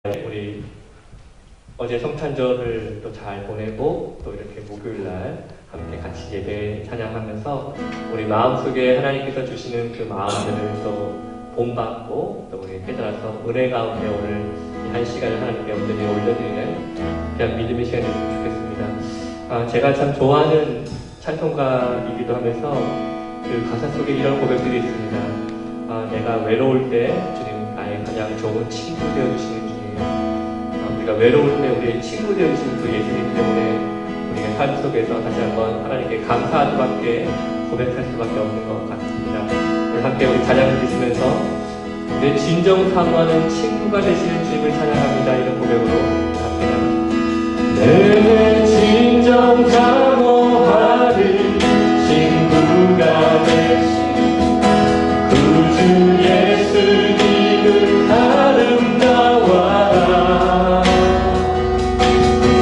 우리 어제 성탄절을 또 잘 보내고 또 이렇게 목요일날 함께 같이 예배 찬양하면서 우리 마음속에 하나님께서 주시는 그 마음들을 또 본받고 또 우리 깨달아서 은혜 가운데 오늘 이 한 시간을 하나님께 온전히 올려드리는 그냥 믿음의 시간이 됐으면 좋겠습니다. 제가 참 좋아하는 찬송가이기도 하면서 그 가사 속에 이런 고백들이 있습니다. 내가 외로울 때 주님 나의 가장 좋은 친구 되어주시는 주님, 우리가 외로울 때 우리의 친구 되어주시는 그 예수님 때문에 우리가 삶 속에서 다시 한번 하나님께 감사할 수밖에 고백할 수밖에 없는 것 같습니다. 오늘 함께 우리 찬양을 드리면서 내 진정 사모하는 친구가 되시는 주님을 찬양합니다. 이런 고백으로 함께 나누겠습니다. 내 진정 사모하는 친구가 되신 구주 예수님은 아름다워라.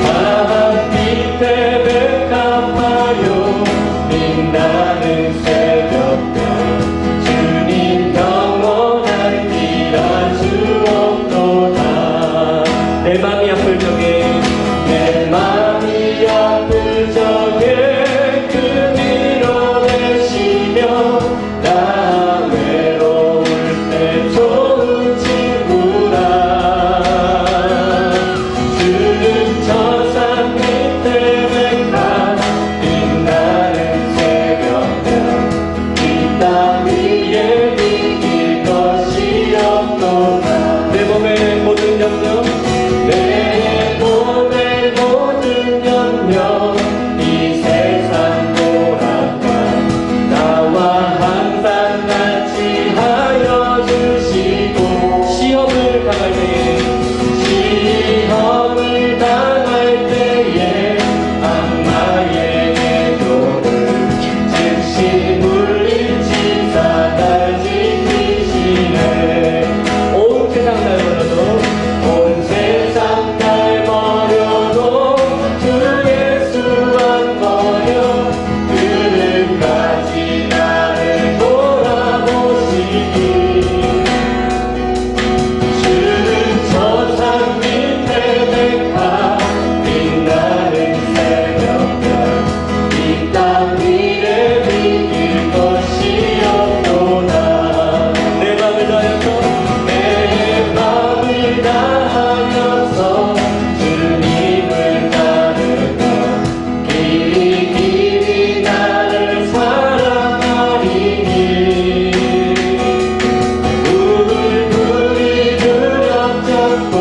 바람 밑에 백합화요 빛나는 새벽별 주님 영원한 길 알 수 없도다. 내 맘이 아플 적에 내 맘이 아플 적에 그 밀어내시며 나 외로울 때 좋은 친구라. 주는 저 산 밑에 백합 빛나는 새벽별 이 땅 위에 이길 것이 없도다. 내 몸의 모든 염려 내 몸의 모든 염려 이 세상 보라가 나와 항상 같이 하여 주시고 시험을 당할 때에 악마의 애도를 즉시 물리치사 날 지키시네. 온 세상 날 버려도 온 세상 날 버려도 주 예수 안 버려 끝까지 나를 돌아보시니. 주는 저 산 밑에 백합 빛나는 새벽별 이 땅 위에 비길 것이 없도다. 내 맘을 다하여서 주님을 따르며 길이 나를 사랑하리니. 우물물이 두렵잡고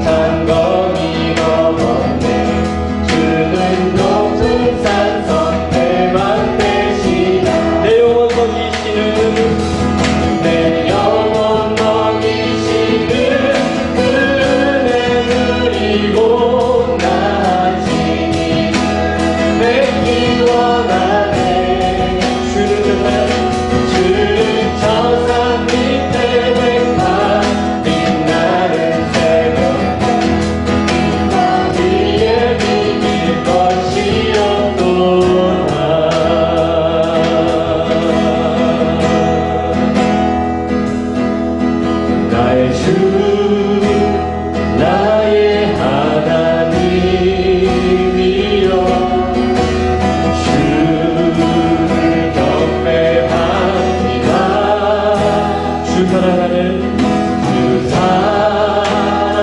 장검이 넘었네. 주는 높은 산성 대만 되시나. 내 영혼 먹이시는 내 영혼 먹이시는 그 은혜 누리고 나아지니 맺기 원하네. 주는 저 산 밑에 백합 빛나는 새벽별 이 땅 위에 비길 것이 없도다. 나의 주 나의 하나님이여 주를 경배합니다. 주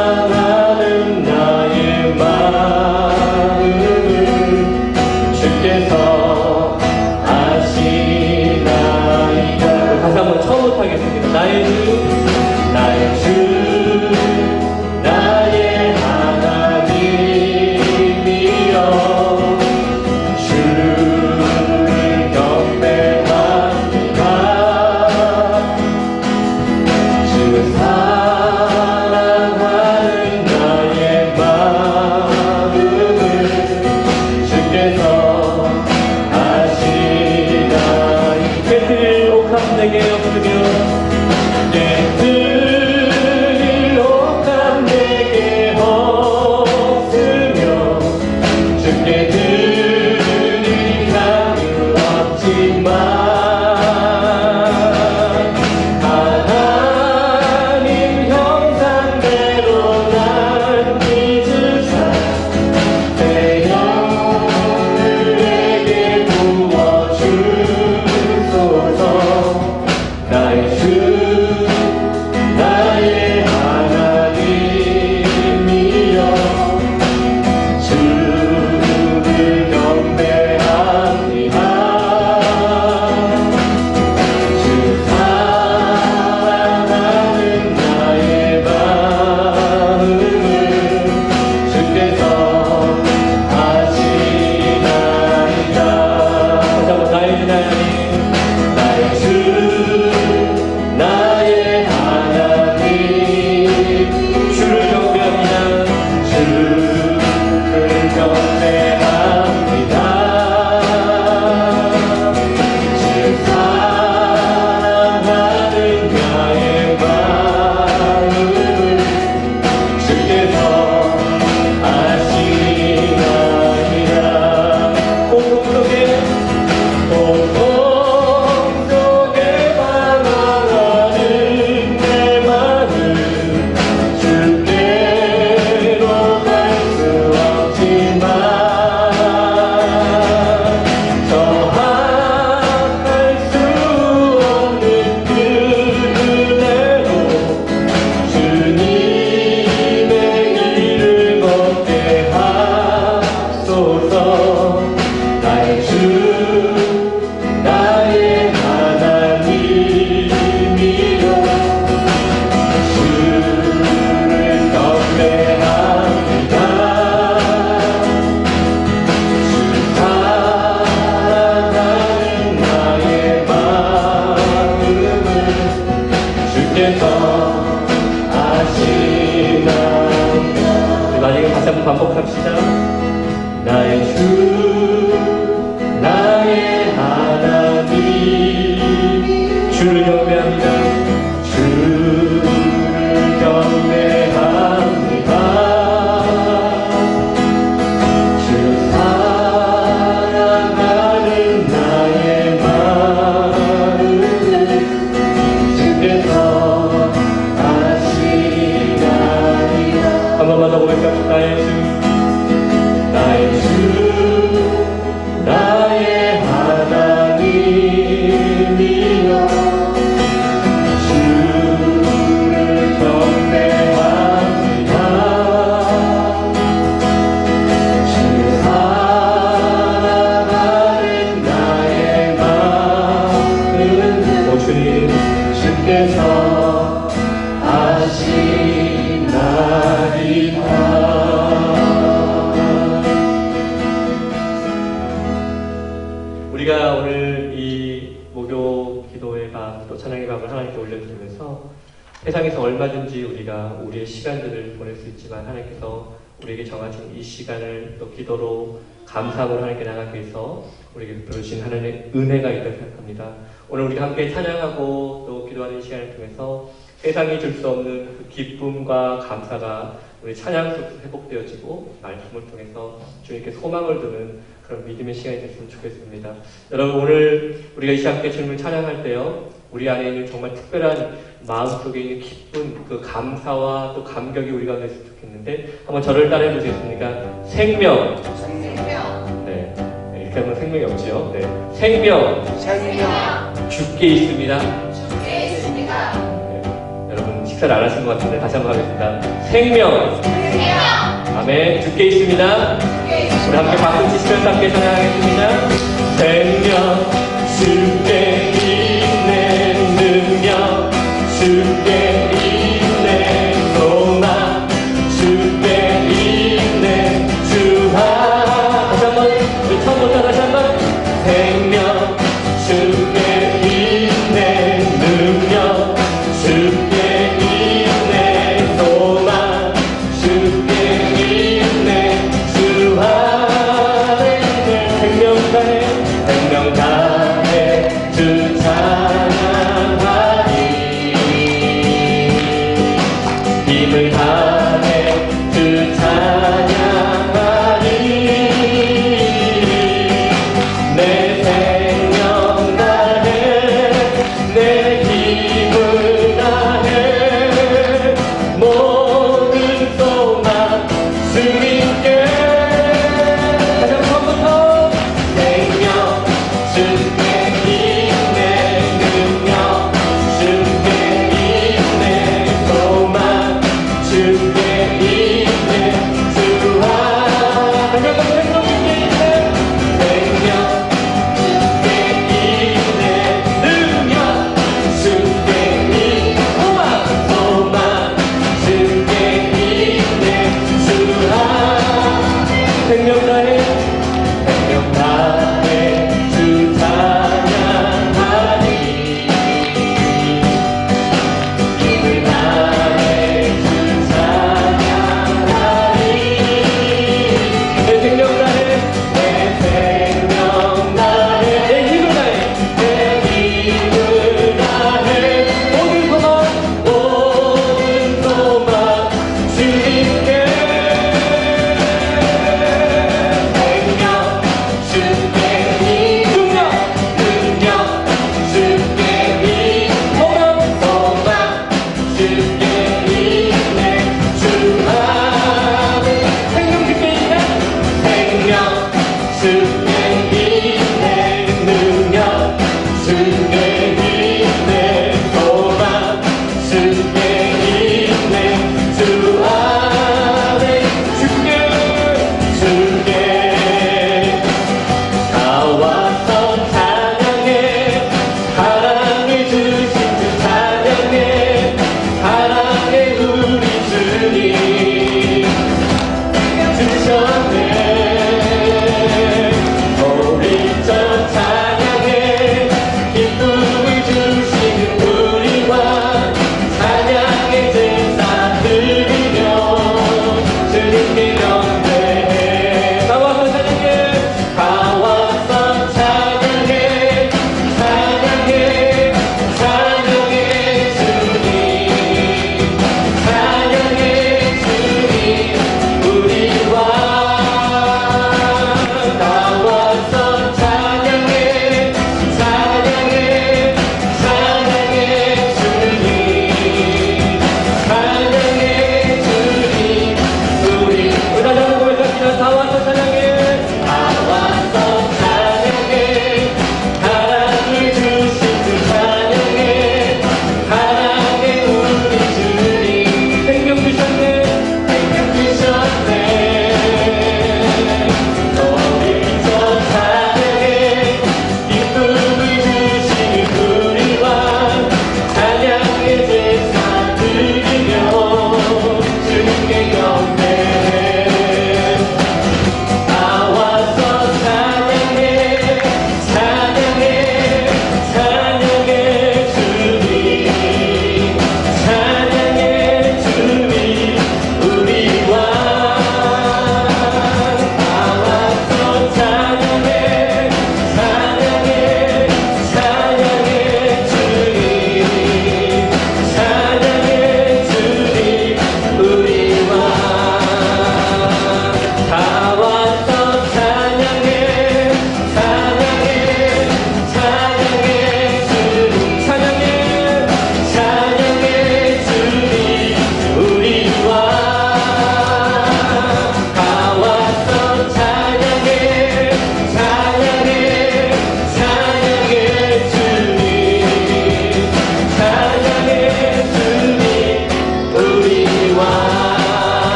사랑하는 나의 마음을 주께서 아시나이다. 다시 한번 처음부터 하겠습니다. 나의 주 나의 하나님이여 주를 경배합니다. 주 사랑하는 나의 마음을 주께서 아시나이다. 깨트릴 옥합 내게 없으며 주께서 아시나이다. 마지막에 다시 한번 반복합시다. 나의 주 나의 하나님 주를 경배합니다. 주를 경배합니다. 주 사랑하는 나의 마음 주께서 아시나이다. 한 번만 더 고백합시다. 나의 주 나의 하나님이여 주를 경배합니다. 주 사랑하는 나의 마음은 오 주님 주께서 아시나이다. 우리가 오늘 이 목요 기도의 밤, 또 찬양의 밤을 하나님께 올려드리면서 세상에서 얼마든지 우리가 우리의 시간들을 보낼 수 있지만 하나님께서 우리에게 정하신 이 시간을 또 기도로 감사함으로 하나님께 나가기 위해서 우리에게 부르신 하나님의 은혜가 있다고 생각합니다. 오늘 우리가 함께 찬양하고 또 기도하는 시간을 통해서 세상이 줄 수 없는 그 기쁨과 감사가 우리 찬양 속에서 회복되어지고 말씀을 통해서 주님께 소망을 두는 그런 믿음의 시간이 됐으면 좋겠습니다. 여러분 오늘 우리가 이 시간 함께 주님을 찬양할 때요 우리 안에 있는 정말 특별한 마음속에 있는 기쁨, 그 감사와 또 감격이 우리가 됐으면 좋겠는데 한번 저를 따라해 보시겠습니까? 생명. 네, 이렇게 하면 생명이 없지요. 네, 생명. 주께 있습니다. 여러분 식사를 안 하신 것 같은데 다시 한번 하겠습니다. 생명. 아멘. 주께 있습니다. 우리 함께 박수 치시면서 함께 찬양하겠습니다. 생명 주께 있네 능력 주께 있네 소망 주께 있네 주하 다시 한번 우리 처음부터 다시 한번 생명 주께 있네 능력 주께 있네 소망 주께 있네 주하 생명가에 생명가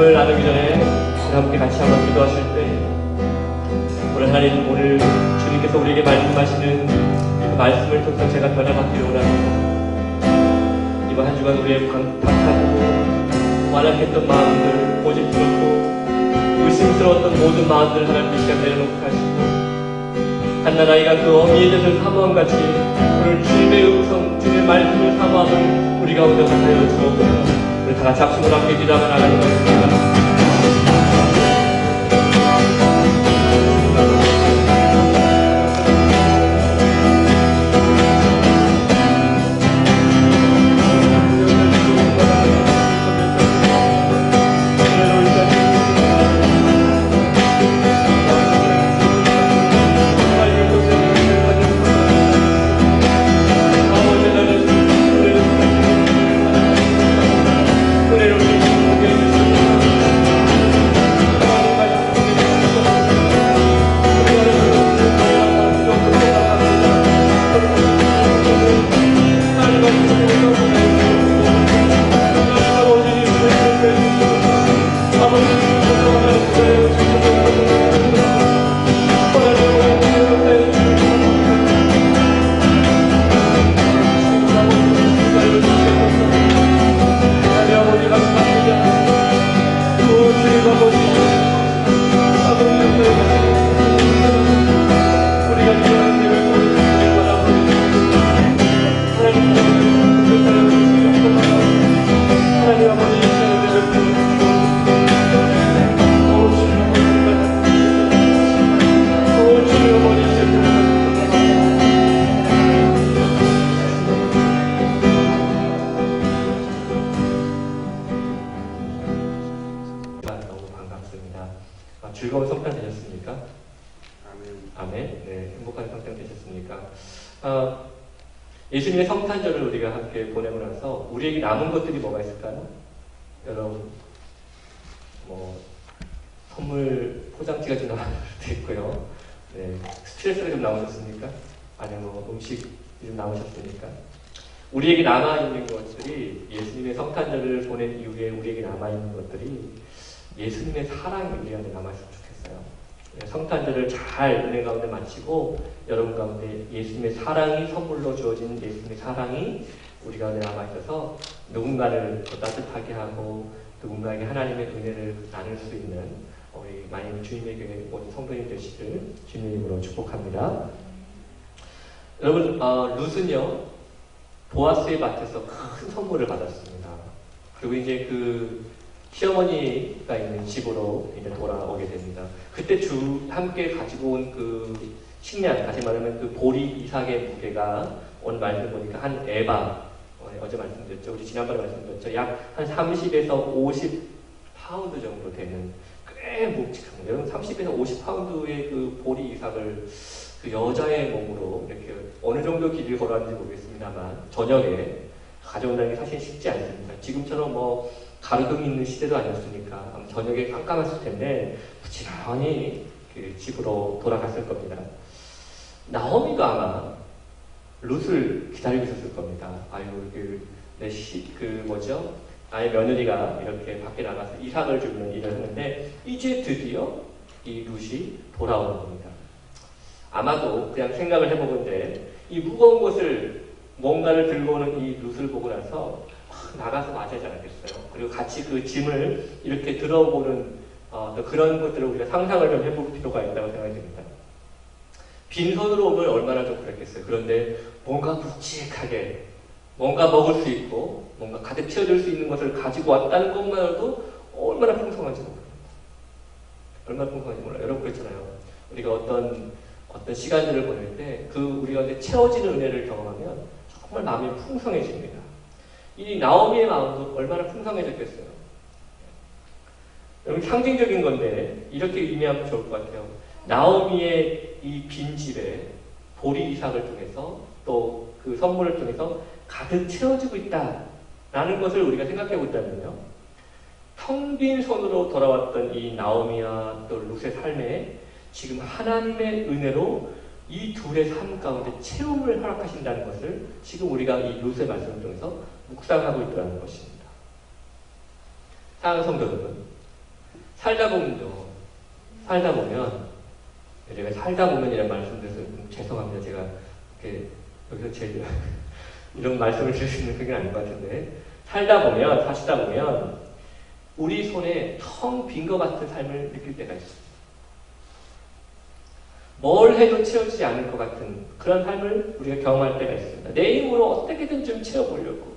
말씀을 나누기 전에 우리 함께 같이 한번 기도하실 때 오늘 하나님, 오늘 주님께서 우리에게 말씀하시는 그 말씀을 통해서 제가 변화받기를 원합니다. 이번 한 주간 우리의 박하고 완악했던 마음들, 고집스럽고 의심스러웠던 모든 마음들을 하나님 이 시간 내려놓게 하시고 갓난아이가 그 어미의 젖을 사모함같이 오늘 주님의 음성, 주님의 말씀을 사모함을 우리 가운데 하여 주옵소서. 우리 다 같이 합심으로 함께 기도하며 나가는 것입니다. 즐거운 성탄 되셨습니까? 아멘. 아멘. 네, 행복한 성탄 되셨습니까? 예수님의 성탄절을 우리가 함께 보내고 나서 우리에게 남은 것들이 뭐가 있을까요? 여러분, 선물 포장지가 좀 남을 수도 있고요. 네, 스트레스가 좀 남으셨습니까? 아니면 음식이 좀 남으셨습니까? 우리에게 남아있는 것들이, 예수님의 성탄절을 보낸 이후에 우리에게 남아있는 것들이 예수님의 사랑이 우리한테 남았으면 좋겠어요. 성탄절을 잘 은혜 가운데 마치고 여러분 가운데 예수님의 사랑이 선물로 주어진 예수님의 사랑이 우리 가운데 남아있어서 누군가를 더 따뜻하게 하고 누군가에게 하나님의 은혜를 나눌 수 있는 우리 마이애미 주님의 교회 모든 성도님 되시길 주님의 이름으로 축복합니다. 여러분, 룻은요 보아스의 밭에서 큰 선물을 받았습니다. 그리고 이제 그 시어머니가 있는 집으로 이제 돌아오게 됩니다. 그때 함께 가지고 온 그 식량, 다시 말하면 그 보리 이삭의 무게가 오늘 말씀 보니까 한 에바, 어제 말씀드렸죠. 우리 지난번에 말씀드렸죠. 약 한 30에서 50파운드 정도 되는 꽤 묵직한 거예요. 여러분 30에서 50파운드의 그 보리 이삭을 그 여자의 몸으로 이렇게 어느 정도 길이를 걸었는지 모르겠습니다만 저녁에 가져온다는 게 사실 쉽지 않습니다. 지금처럼 가르등이 있는 시대도 아니었으니까 아마 저녁에 깜깜했을 텐데 부지런히 그 집으로 돌아갔을 겁니다. 나오미가 아마 룻을 기다리고 있었을 겁니다. 아유, 나의 며느리가 이렇게 밖에 나가서 이삭을 주는 일을 하는데 이제 드디어 이 룻이 돌아오는 겁니다. 아마도 그냥 생각을 해보건데 이 무거운 것을 뭔가를 들고 오는 이 룻을 보고 나서 나가서 맞이하지 않았겠어요. 그리고 같이 그 짐을 이렇게 들어보는 그런 것들을 우리가 상상을 좀 해볼 필요가 있다고 생각이 듭니다. 빈손으로 오면 얼마나 좀 그랬겠어요. 그런데 뭔가 묵직하게 뭔가 먹을 수 있고 뭔가 가득 채워줄 수 있는 것을 가지고 왔다는 것만으로도 얼마나 풍성한지 모릅니다. 얼마나 풍성한지 몰라요. 여러분 그렇잖아요. 우리가 어떤 시간들을 보낼 때 우리가 채워지는 은혜를 경험하면 정말 마음이 풍성해집니다. 이 나오미의 마음도 얼마나 풍성해졌겠어요. 여러분 상징적인 건데 이렇게 의미하면 좋을 것 같아요. 나오미의 이 빈집에 보리 이삭을 통해서 또 그 선물을 통해서 가득 채워지고 있다라는 것을 우리가 생각해 본다면요. 텅 빈 손으로 돌아왔던 이 나오미와 또 룻의 삶에 지금 하나님의 은혜로 이 둘의 삶 가운데 채움을 허락하신다는 것을 지금 우리가 이 룻의 말씀을 통해서 묵상하고 있다는 것입니다. 사랑하는 성도 여러분, 살다 보면, 제가 살다 보면이라는 말씀드려서 죄송합니다. 제가 이렇게 여기서 제일 이런 말씀을 드릴 수 있는 그게 아닌 것 같은데, 사시다 보면, 우리 손에 텅 빈 것 같은 삶을 느낄 때가 있어요. 뭘 해도 채워지지 않을 것 같은 그런 삶을 우리가 경험할 때가 있습니다. 내 힘으로 어떻게든 좀 채워보려고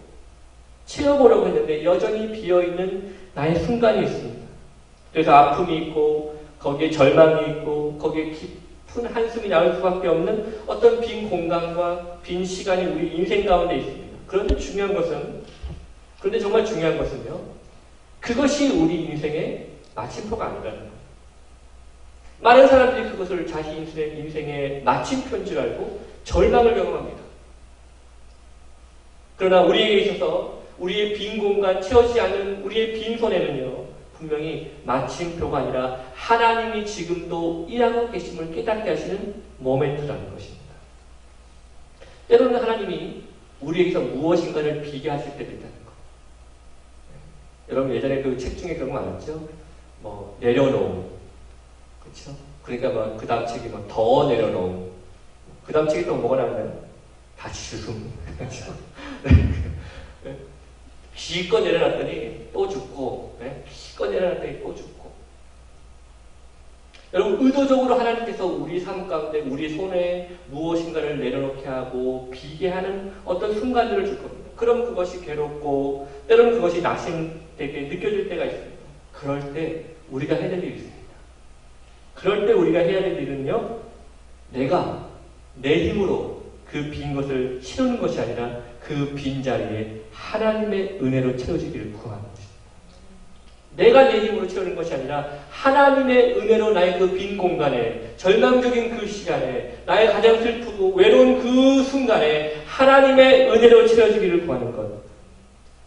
했는데 여전히 비어있는 나의 순간이 있습니다. 그래서 아픔이 있고 거기에 절망이 있고 거기에 깊은 한숨이 나올 수밖에 없는 어떤 빈 공간과 빈 시간이 우리 인생 가운데 있습니다. 그런데 정말 중요한 것은요, 그것이 우리 인생의 마침표가 아니라는 거예요. 많은 사람들이 그것을 자신 인생의 마침표인 줄 알고 절망을 경험합니다. 그러나 우리에게 있어서 우리의 빈 공간, 채워지지 않는 우리의 빈 손에는요, 분명히 마침표가 아니라 하나님이 지금도 일하고 계심을 깨닫게 하시는 모멘트라는 것입니다. 때로는 하나님이 우리에게서 무엇인가를 비게 하실 때도 있다는 거. 여러분 예전에 그 책 중에 그런 거 많았죠? 내려놓음. 그렇죠? 그러니까 그 다음 책이 더 내려놓음. 그 다음 책이 또 뭐가 나오나요? 다시 죽음. 그렇죠? 기껏 내려놨더니 또 죽고, 기껏 내려놨더니 또 죽고. 여러분, 의도적으로 하나님께서 우리 삶 가운데 우리 손에 무엇인가를 내려놓게 하고 비게 하는 어떤 순간들을 줄 겁니다. 그럼 그것이 괴롭고, 때로는 그것이 낙심되게 느껴질 때가 있습니다. 그럴 때 우리가 해야 될 일이 있습니다. 그럴 때 우리가 해야 될 일은요, 내가 내 힘으로 그 빈 것을 채우는 것이 아니라 그 빈 자리에 하나님의 은혜로 채워지기를 구하는 것입니다. 내가 내 힘으로 채우는 것이 아니라 하나님의 은혜로 나의 그 빈 공간에, 절망적인 그 시간에, 나의 가장 슬프고 외로운 그 순간에 하나님의 은혜로 채워지기를 구하는 것.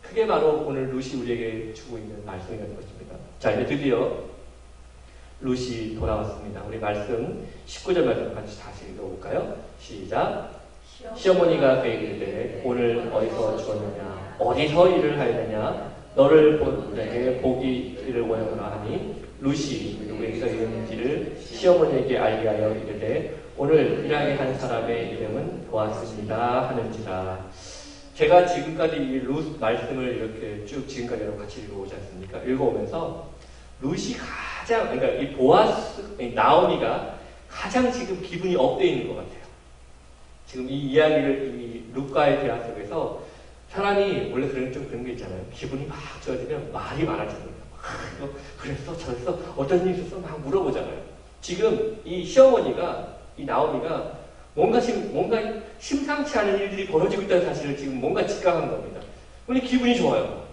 그게 바로 오늘 루시 우리에게 주고 있는 말씀이라는 것입니다. 자, 이제 드디어 루시 돌아왔습니다. 우리 말씀 19절 말씀 같이 다시 읽어볼까요? 시작. 시어머니가 그에게 이르되 오늘 어디서 죽었느냐, 어디서 일을 하였느냐, 너를 본 내게 보기를 원하노라 하니 루시 누구에게서 이름인지를 시어머니에게 알게 하여 이르되 오늘 일하게 한 사람의 이름은 보았습니다 하는지라. 제가 지금까지 이 루스 말씀을 이렇게 쭉 지금까지 여러분 같이 읽어오지 않습니까? 읽어오면서 루시 그러니까 이 보아스, 나오미가 가장 지금 기분이 업되어 있는 것 같아요. 지금 이 이야기를 이 루카의 대화 속에서 사람이 원래 그런 게 있잖아요. 기분이 막 좋아지면 말이 많아집니다. 그랬어, 저랬어, 어떤 일이 있었어? 막 물어보잖아요. 지금 이 시어머니가, 이 나오미가 뭔가 심상치 않은 일들이 벌어지고 있다는 사실을 지금 뭔가 직감한 겁니다. 근데 기분이 좋아요.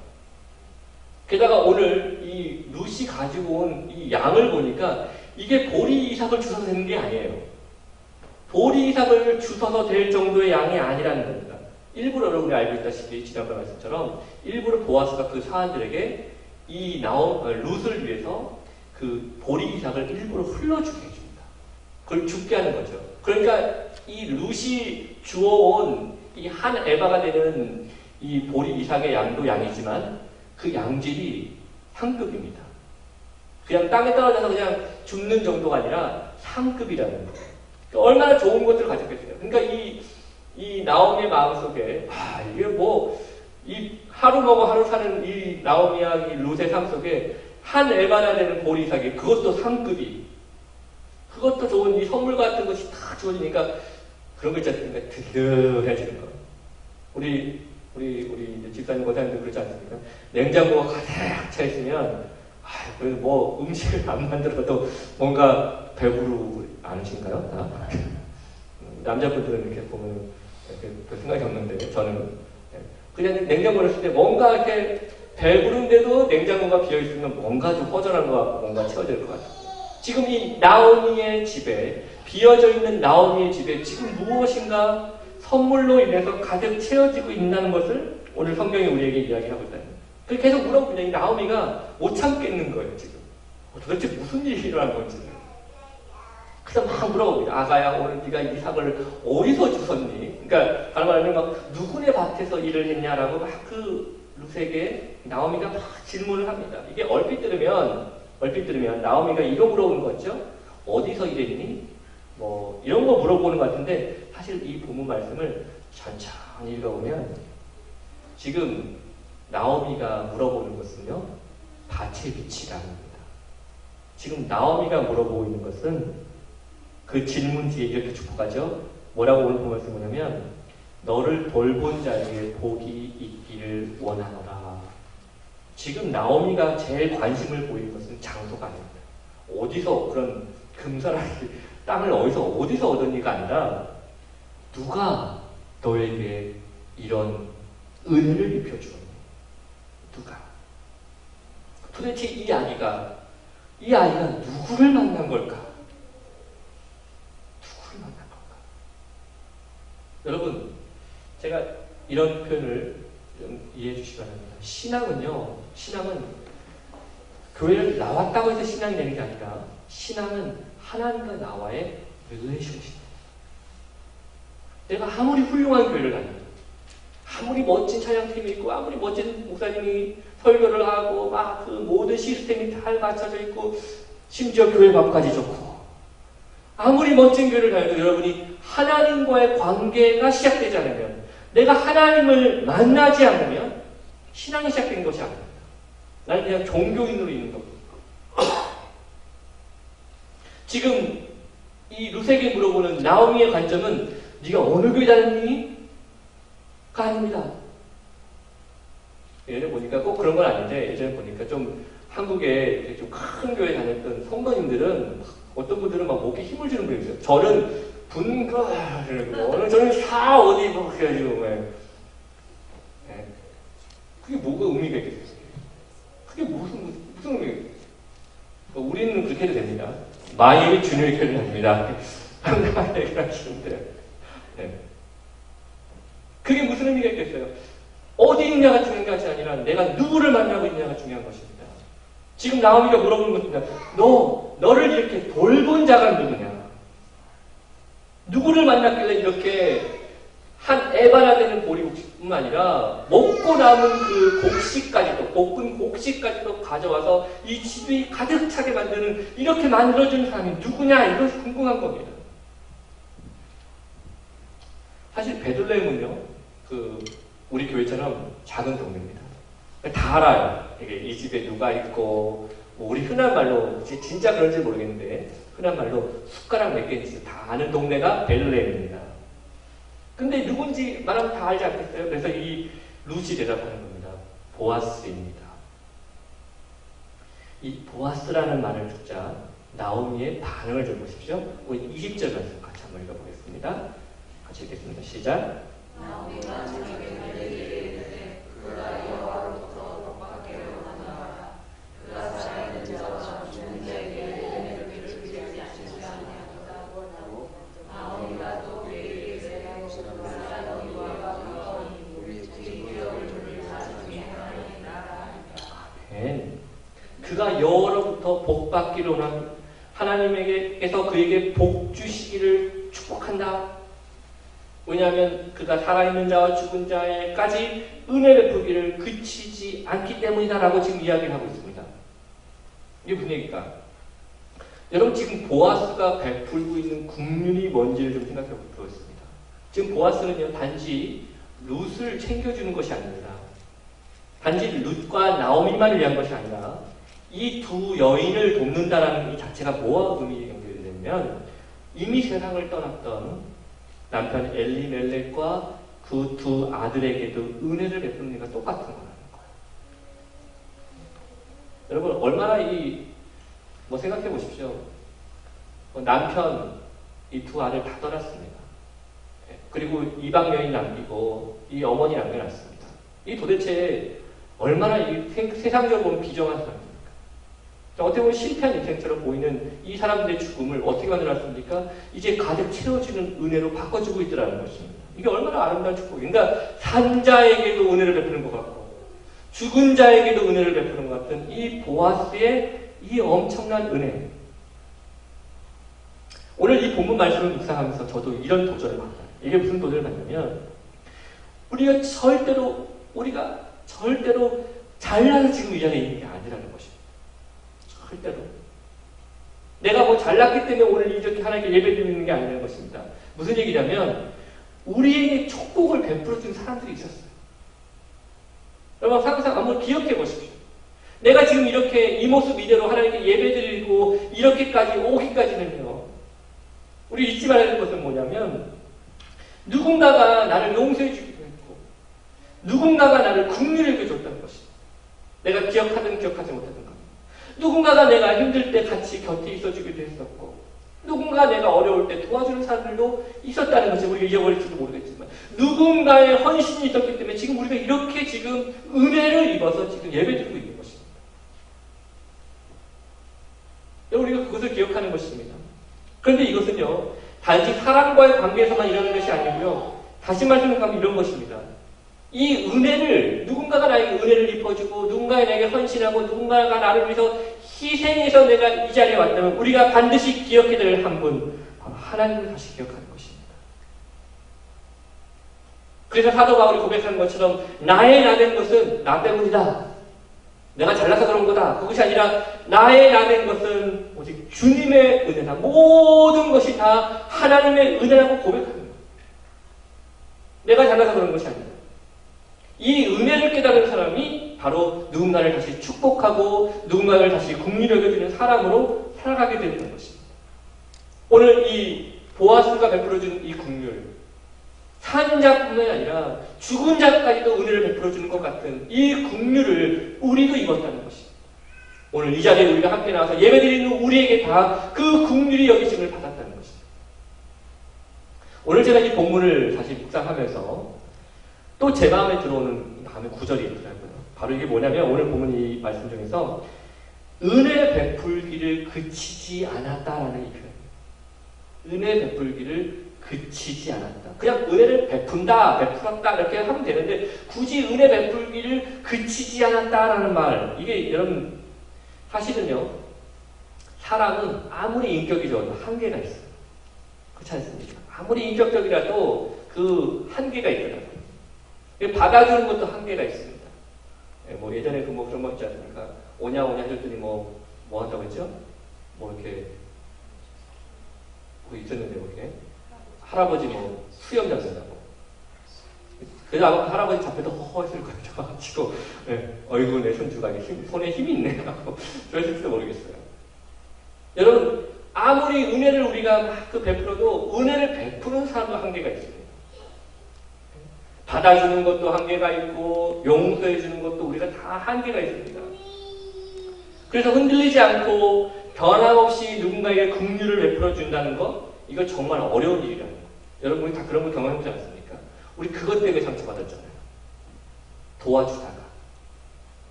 게다가 오늘 이 루시 가지고 온 이 양을 보니까 이게 보리 이삭을 주워서 되는 게 아니에요. 보리 이삭을 주워서 될 정도의 양이 아니라는 겁니다. 일부러 여러분이 알고 있다시피 지난번 말씀처럼 일부러 보아스가 그 사람들에게 이 룻을 위해서 그 보리 이삭을 일부러 흘러주게 해줍니다. 그걸 죽게 하는 거죠. 그러니까 이 룻이 주워온 이 한 에바가 되는 이 보리 이삭의 양도 양이지만 그 양질이 상급입니다. 그냥 땅에 떨어져서 그냥 죽는 정도가 아니라 상급이라는 거예요. 그러니까 얼마나 좋은 것들을 가졌겠어요. 그러니까 이 나오미의 마음속에 이게 이 하루 먹어 하루 사는 이 나오미와 이 룻의 삶 속에 한 에바나 되는 보리 이삭이 그것도 상급이, 그것도 좋은 이 선물 같은 것이 다 주어지니까 그런 거 있지 않습니까? 든든해지는 거. 우리 이제 집사님 고사님들 그렇지 않습니까? 냉장고가 가득 차 있으면 음식을 안 만들어도 뭔가 배부르지 않으신가요? 다? 남자분들은 이렇게 보면 그 생각이 없는데 저는 그냥 냉장고를 쓸 때 뭔가 이렇게 배부른데도 냉장고가 비어 있으면 뭔가 좀 허전한 것 같고 뭔가 채워질 것 같아요. 지금 이 나오미의 집에, 비어져 있는 나오미의 집에 지금 무엇인가 선물로 인해서 가득 채워지고 있다는 것을 오늘 성경이 우리에게 이야기하고 있다는 거예요. 그래서 계속 물어보면 나오미가 못 참겠는 거예요, 지금. 도대체 무슨 일이 일어난 건지. 그래서 막 물어봅니다. 아가야, 오늘 네가 이삭을 어디서 주웠니? 그러니까 다른 말하면 막 누구네 밭에서 일을 했냐라고 막 그 룻에게 나오미가 막 질문을 합니다. 이게 얼핏 들으면 얼핏 들으면 나오미가 이거 물어보는 거 같죠? 어디서 일했니? 뭐 이런 거 물어보는 것 같은데 사실 이 본문 말씀을 천천히 읽어보면 지금 나오미가 물어보는 것은요, 밭의 빛이라는 겁니다. 지금 나오미가 물어보고 있는 것은 그 질문 뒤에 이렇게 축복하죠. 뭐라고 오늘 본문 말씀 뭐냐면 너를 돌본 자에게 복이 있기를 원하노라. 지금 나오미가 제일 관심을 보이는 것은 장소가 아닙니다. 어디서 그런 금사라기 땅을 어디서 얻었니가 아니라 누가 너에게 이런 은혜를 입혀주었니? 누가? 도대체 이 아이가 누구를 만난 걸까? 누구를 만난 걸까? 여러분, 제가 이런 표현을 좀 이해해 주시기 바랍니다. 신앙은 교회를 나왔다고 해서 신앙이 되는 게 아니라 신앙은 하나님과 나와의 릴레이션십. 내가 아무리 훌륭한 교회를 다녀도 아무리 멋진 찬양팀이 있고 아무리 멋진 목사님이 설교를 하고 막 그 모든 시스템이 잘 갖춰져 있고 심지어 교회 밥까지 좋고 아무리 멋진 교회를 다녀도 여러분이 하나님과의 관계가 시작되지 않으면 내가 하나님을 만나지 않으면 신앙이 시작된 것이 아닙니다. 나는 그냥 종교인으로 있는 겁니다. 지금 이 룻에게 물어보는 나오미의 관점은 네가 어느 교회 다녔니? 가 아닙니다. 예전에 보니까 꼭 그런 건 아닌데 예전에 보니까 좀 한국에 좀 큰 교회 다녔던 성도님들은 어떤 분들은 막 목에 힘을 주는 분이 있어요. 저는 분가 이러고 저는 사 어디 뭐 그래가지고 네. 그게 뭐가 의미가 있겠어요? 그게 무슨 의미가 있겠어요? 우리는 그렇게 해도 됩니다. 마이의 주님의 교회는 아닙니다. 한가한 얘기를 하시면 돼요. 네. 그게 무슨 의미가 있겠어요? 어디 있냐가 중요한 것이 아니라 내가 누구를 만나고 있냐가 중요한 것입니다. 지금 나오미가 물어보는 것입니다. 너를 이렇게 돌본 자가 누구냐? 누구를 만났길래 이렇게 한 에바나 되는 보리국수뿐만 아니라 먹고 남은 그 곡식까지도 볶은 곡식까지도 가져와서 이 집이 가득 차게 만드는 이렇게 만들어준 사람이 누구냐? 이것이 궁금한 겁니다. 사실 베들레헴은요, 우리 교회처럼 작은 동네입니다. 다 알아요. 이 집에 누가 있고, 뭐 우리 흔한 말로, 진짜 그런지 모르겠는데, 흔한 말로 숟가락 몇 개인지 다 아는 동네가 베들레헴입니다. 근데 누군지 말하면 다 알지 않겠어요? 그래서 이 룻이 대답하는 겁니다. 보아스입니다. 이 보아스라는 말을 듣자 나오미의 반응을 좀 보십시오. 우리 20절 말씀 같이 한번 읽어보겠습니다. 같이 읽겠습니다. 시작. 나오미가 저녁에 달리기를 그가 여호와로부터 복받기를 원하노라. 그가 살아있는 자와 죽은 자에게 은혜를 베풀지 아니하노라. 나오미가 또 그에게 이르되 그가 너희와 가까우니 우리 기업을 돌릴 자 중에 하나이니라. 아멘. 그가 여호와로부터 복받기를 원하는 하나님에게서 그에게 복 주시기를 축복한다. 왜냐하면 그가 살아있는 자와 죽은 자에까지 은혜 베풀기를 그치지 않기 때문이다라고 지금 이야기를 하고 있습니다. 이게 무슨 얘기일까? 여러분 지금 보아스가 베풀고 있는 국륜이 뭔지를 좀 생각해 보겠습니다. 지금 보아스는요 단지 룻을 챙겨주는 것이 아닙니다. 단지 룻과 나오미만을 위한 것이 아니라 이 두 여인을 돕는다라는 이 자체가 뭐와 의미가 연결되냐면 이미 세상을 떠났던 남편 엘리멜렉과 그 두 아들에게도 은혜를 베푸는 일과 똑같은 거라는 거예요. 여러분 얼마나 생각해 보십시오. 남편 이 두 아들 다 떠났습니다. 그리고 이방 여인 남기고 이 어머니 남겨놨습니다. 이 도대체 얼마나 세상적으로 보면 비정한 사람입니까? 어떻게 보면 실패한 인생처럼 보이는 이 사람들의 죽음을 어떻게 만들어놨습니까? 이제 가득 채워주는 은혜로 바꿔주고 있더라는 것입니다. 이게 얼마나 아름다운 축복이에요. 그러니까 산자에게도 은혜를 베푸는 것 같고 죽은 자에게도 은혜를 베푸는 것 같은 이 보아스의 이 엄청난 은혜. 오늘 이 본문 말씀을 묵상하면서 저도 이런 도전을 받아요. 이게 무슨 도전을 받냐면 우리가 절대로 잘나서 지금 이 자리에 있는 게 아니라는 것입니다. 절대로. 내가 뭐 잘났기 때문에 오늘 이렇게 하나님께 예배드리는 게 아니라는 것입니다. 무슨 얘기냐면 우리에게 축복을 베풀어준 사람들이 있었어요. 여러분 항상 한번 기억해 보십시오. 내가 지금 이렇게 이 모습 이대로 하나님께 예배드리고 이렇게까지 오기까지는요. 우리 잊지 말아야 될 것은 뭐냐면 누군가가 나를 용서해 주기도 했고 누군가가 나를 긍휼하게 줬다는 것입니다. 내가 기억하든 기억하지 못하든 누군가가 내가 힘들 때 같이 곁에 있어주기도 했었고 누군가 내가 어려울 때 도와주는 사람들도 있었다는 것을 우리가 잊어버릴지도 모르겠지만 누군가의 헌신이 있었기 때문에 지금 우리가 이렇게 지금 은혜를 입어서 지금 예배드리고 있는 것입니다. 우리가 그것을 기억하는 것입니다. 그런데 이것은요 단지 사람과의 관계에서만 일어나는 것이 아니고요 다시 말씀하면 이런 것입니다. 이 은혜를 누군가가 나에게 은혜를 입혀주고 누군가가 나에게 헌신하고 누군가가 나를 위해서 희생해서 내가 이 자리에 왔다면 우리가 반드시 기억해야 될 한 분 바로 하나님을 다시 기억하는 것입니다. 그래서 사도 바울이 고백하는 것처럼 나의 나된 것은 나 때문이다. 내가 잘나서 그런 거다. 그것이 아니라 나의 나된 것은 오직 주님의 은혜다. 모든 것이 다 하나님의 은혜라고 고백하는 거예요. 내가 잘나서 그런 것이 아니다. 이 은혜를 깨달은 사람이 바로 누군가를 다시 축복하고 누군가를 다시 긍휼히 여겨주는 사람으로 살아가게 되는 것입니다. 오늘 이 보아스가 베풀어준 이 긍휼, 산 자뿐만이 아니라 죽은 자까지도 은혜를 베풀어주는 것 같은 이 긍휼을 우리도 입었다는 것입니다. 오늘 이 자리에 우리가 함께 나와서 예배드리는 우리에게 다 그 긍휼이 여기심을 받았다는 것입니다. 오늘 제가 이 본문을 다시 묵상하면서 또 제 마음에 들어오는 다음에 구절이 있더라고요. 바로 이게 뭐냐면 오늘 보면 이 말씀 중에서 은혜 베풀기를 그치지 않았다라는 이 표현이에요. 은혜 베풀기를 그치지 않았다. 그냥 은혜를 베푼다, 베풀었다 이렇게 하면 되는데 굳이 은혜 베풀기를 그치지 않았다라는 말 이게 여러분 사실은요 사람은 아무리 인격이 좋아도 한계가 있어요. 그렇지 않습니까? 아무리 인격적이라도 그 한계가 있더라고요. 받아주는 것도 한계가 있습니다. 뭐 예전에 그 뭐 그런 거 있지 않습니까? 오냐 했더니 뭐 한다고 했죠? 뭐 이렇게 뭐 있었는데 뭐 이렇게 할아버지 뭐 수염 잡는다고. 그래서 아마 할아버지 잡혀도 허허했을 거예요. 저가지고 어이구 내 손주가 손에 힘이 있네 하고 그랬을지도 모르겠어요. 여러분 아무리 은혜를 우리가 막 그 베풀어도 은혜를 베푸는 사람도 한계가 있습니다. 받아주는 것도 한계가 있고 용서해주는 것도 우리가 다 한계가 있습니다. 그래서 흔들리지 않고 변함없이 누군가에게 긍휼을 베풀어준다는 것 이거 정말 어려운 일이라는 거. 여러분 우리 다 그런 거 경험해보지 않습니까? 우리 그것 때문에 상처받았잖아요.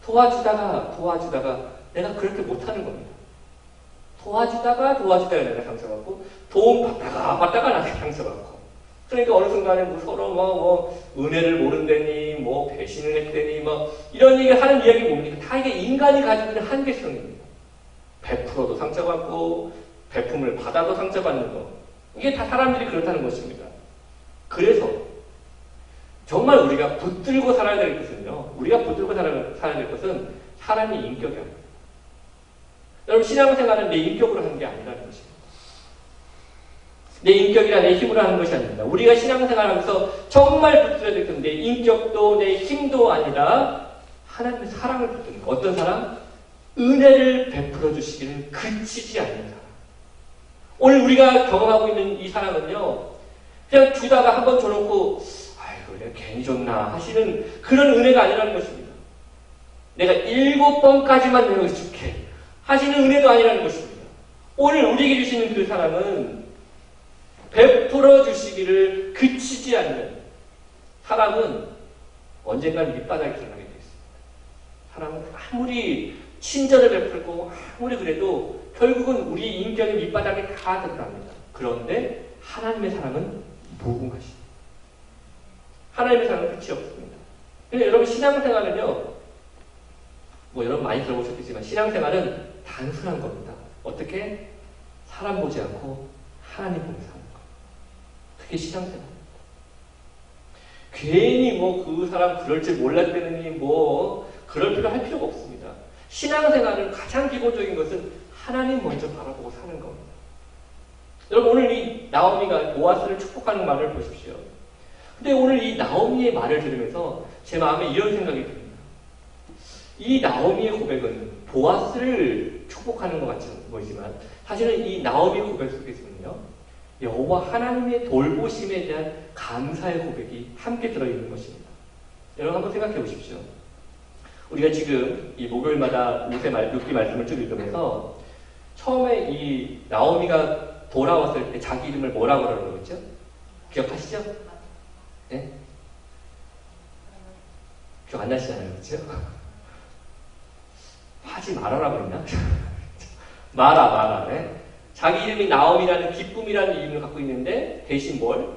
도와주다가 내가 그렇게 못하는 겁니다. 도와주다가 내가 상처받고 도움 받다가 나한테 상처받고 그러니까 어느 순간에 뭐 서로 뭐 은혜를 모른다니 뭐 배신을 했다니 뭐 이런 얘기 하는 이야기 뭡니까? 다 이게 인간이 가지고 있는 한계성입니다. 베풀어도 상처받고 베품을 받아도 상처받는 거 이게 다 사람들이 그렇다는 것입니다. 그래서 정말 우리가 붙들고 살아야 될 것은요. 우리가 붙들고 살아야 될 것은 사람의 인격이 아닙니다. 여러분 신앙생활은 내 인격으로 하는 게 아니라는 것입니다. 내 인격이나 내 힘으로 하는 것이 아닙니다. 우리가 신앙생활하면서 정말 붙들어야 될 것은 내 인격도 내 힘도 아니라 하나님의 사랑을 붙드는 것. 어떤 사람? 은혜를 베풀어 주시기를 그치지 않는 사람. 오늘 우리가 경험하고 있는 이 사랑은요. 그냥 주다가 한번 줘놓고 아이고 내가 괜히 줬나 하시는 그런 은혜가 아니라는 것입니다. 내가 7번까지만 내가 줄게 하시는 은혜도 아니라는 것입니다. 오늘 우리에게 주시는 그 사랑은 베풀어 주시기를 그치지 않는 사람은 언젠가는 밑바닥에 드러나게 되어 있습니다. 사람은 아무리 친절을 베풀고 아무리 그래도 결국은 우리 인격의 밑바닥에 다 드러납니다. 그런데 하나님의 사랑은 무궁하십니다. 하나님의 사랑은 끝이 없습니다. 근데 여러분 신앙생활은요, 뭐 여러분 많이 들어보셨겠지만 신앙생활은 단순한 겁니다. 어떻게? 사람 보지 않고 하나님 보면서 하는 거. 그게 신앙생활입니다. 괜히 뭐 그 사람 그럴 줄 몰랐다니 뭐 그럴 필요 할 필요가 없습니다. 신앙생활은 가장 기본적인 것은 하나님 먼저 바라보고 사는 겁니다. 여러분 오늘 이 나오미가 보아스를 축복하는 말을 보십시오. 근데 오늘 이 나오미의 말을 들으면서 제 마음에 이런 생각이 듭니다. 이 나오미의 고백은 보아스를 축복하는 것 같지 보이지만 사실은 이 나오미의 고백 속에서는요, 여호와 하나님의 돌보심에 대한 감사의 고백이 함께 들어있는 것입니다. 여러분 한번 생각해 보십시오. 우리가 지금 이 목요일마다 룻기 말씀을 쭉 읽으면서 처음에 이 나오미가 돌아왔을 때 자기 이름을 뭐라고 그러는 거죠? 기억하시죠? 네? 기억 안 나시잖아요, 그렇죠? 하지 말아라고 했나? 마라. 네? 자기 이름이 나옴이라는 기쁨이라는 이름을 갖고 있는데 대신 뭘?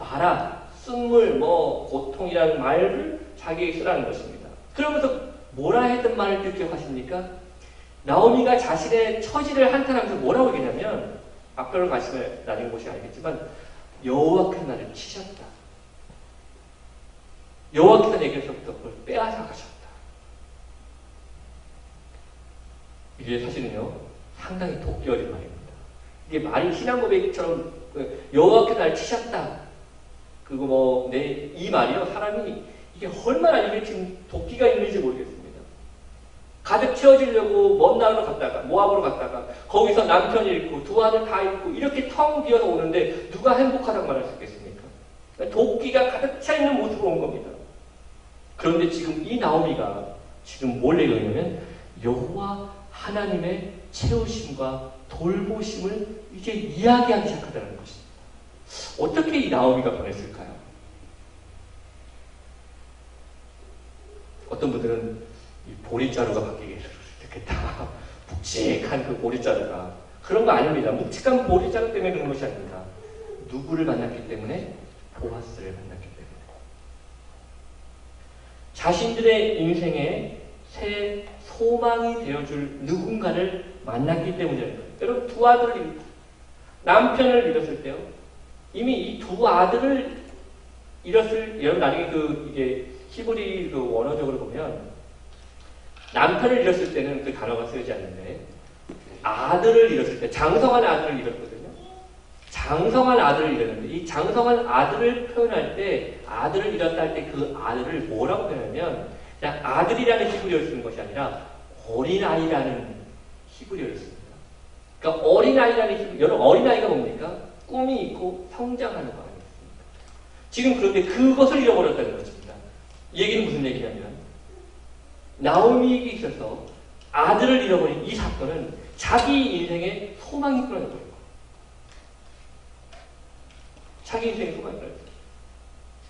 마라, 쓴물, 고통이라는 말을 자기에게 쓰라는 것입니다. 그러면서 뭐라 했던 말을 기억하십니까? 나오미가 자신의 처지를 한탄하면서 뭐라고 얘기냐면, 앞으로 가시면 나중에 보시면 알겠지만 여호와께서 나를 치셨다. 여호와께서 내게서부터 그걸 빼앗아 가셨다. 이게 사실은요, 상당히 도끼 어린 말입니다. 이게 말이 신앙 고백처럼 여호와께서 나를 치셨다. 그리고 이 말이요, 사람이 이게 얼마나 이게 지금 도끼가 있는지 모르겠습니다. 가득 채워지려고 먼 나라로 갔다가 모압으로 갔다가 거기서 남편이 있고 두 아들 다 있고 이렇게 텅 비어서 오는데 누가 행복하다고 말할 수 있겠습니까? 도끼가 가득 차 있는 모습으로 온 겁니다. 그런데 지금 이 나오미가 지금 뭘 얘기하냐면 여호와 하나님의 채우심과 돌보심을 이제 이야기하기 시작하다는 것입니다. 어떻게 이 나오미가 변했을까요? 어떤 분들은 이 보리자루가 바뀌게 됐겠다. 묵직한 그 보리자루가. 그런 거 아닙니다. 묵직한 보리자루 때문에 그런 것이 아닙니다. 누구를 만났기 때문에? 보아스를 만났기 때문에. 자신들의 인생에 새 소망이 되어줄 누군가를 만났기 때문이에요. 여러분 두 아들을 잃고 남편을 잃었을 때요. 이미 이 두 아들을 잃었을, 여러분 나중에 이게 히브리 원어적으로 보면 남편을 잃었을 때는 그 단어가 쓰여지지 않는데 아들을 잃었을 때, 장성한 아들을 잃었거든요. 장성한 아들을 잃었는데 이 장성한 아들을 표현할 때, 아들을 잃었다 할 때 그 아들을 뭐라고 표현하면 그냥 아들이라는 히브리어를 쓰는 것이 아니라 어린아이라는 히브리어를 씁니다. 그러니까 어린아이라는 히브리, 여러분 어린아이가 뭡니까? 꿈이 있고 성장하는 거 아니겠습니까? 지금 그런데 그것을 잃어버렸다는 것입니다. 이 얘기는 무슨 얘기냐면 나오미에게 있어서 아들을 잃어버린 이 사건은 자기 인생의 소망이 끊어져 버린 거예요. 자기 인생의 소망이 끊어져 버린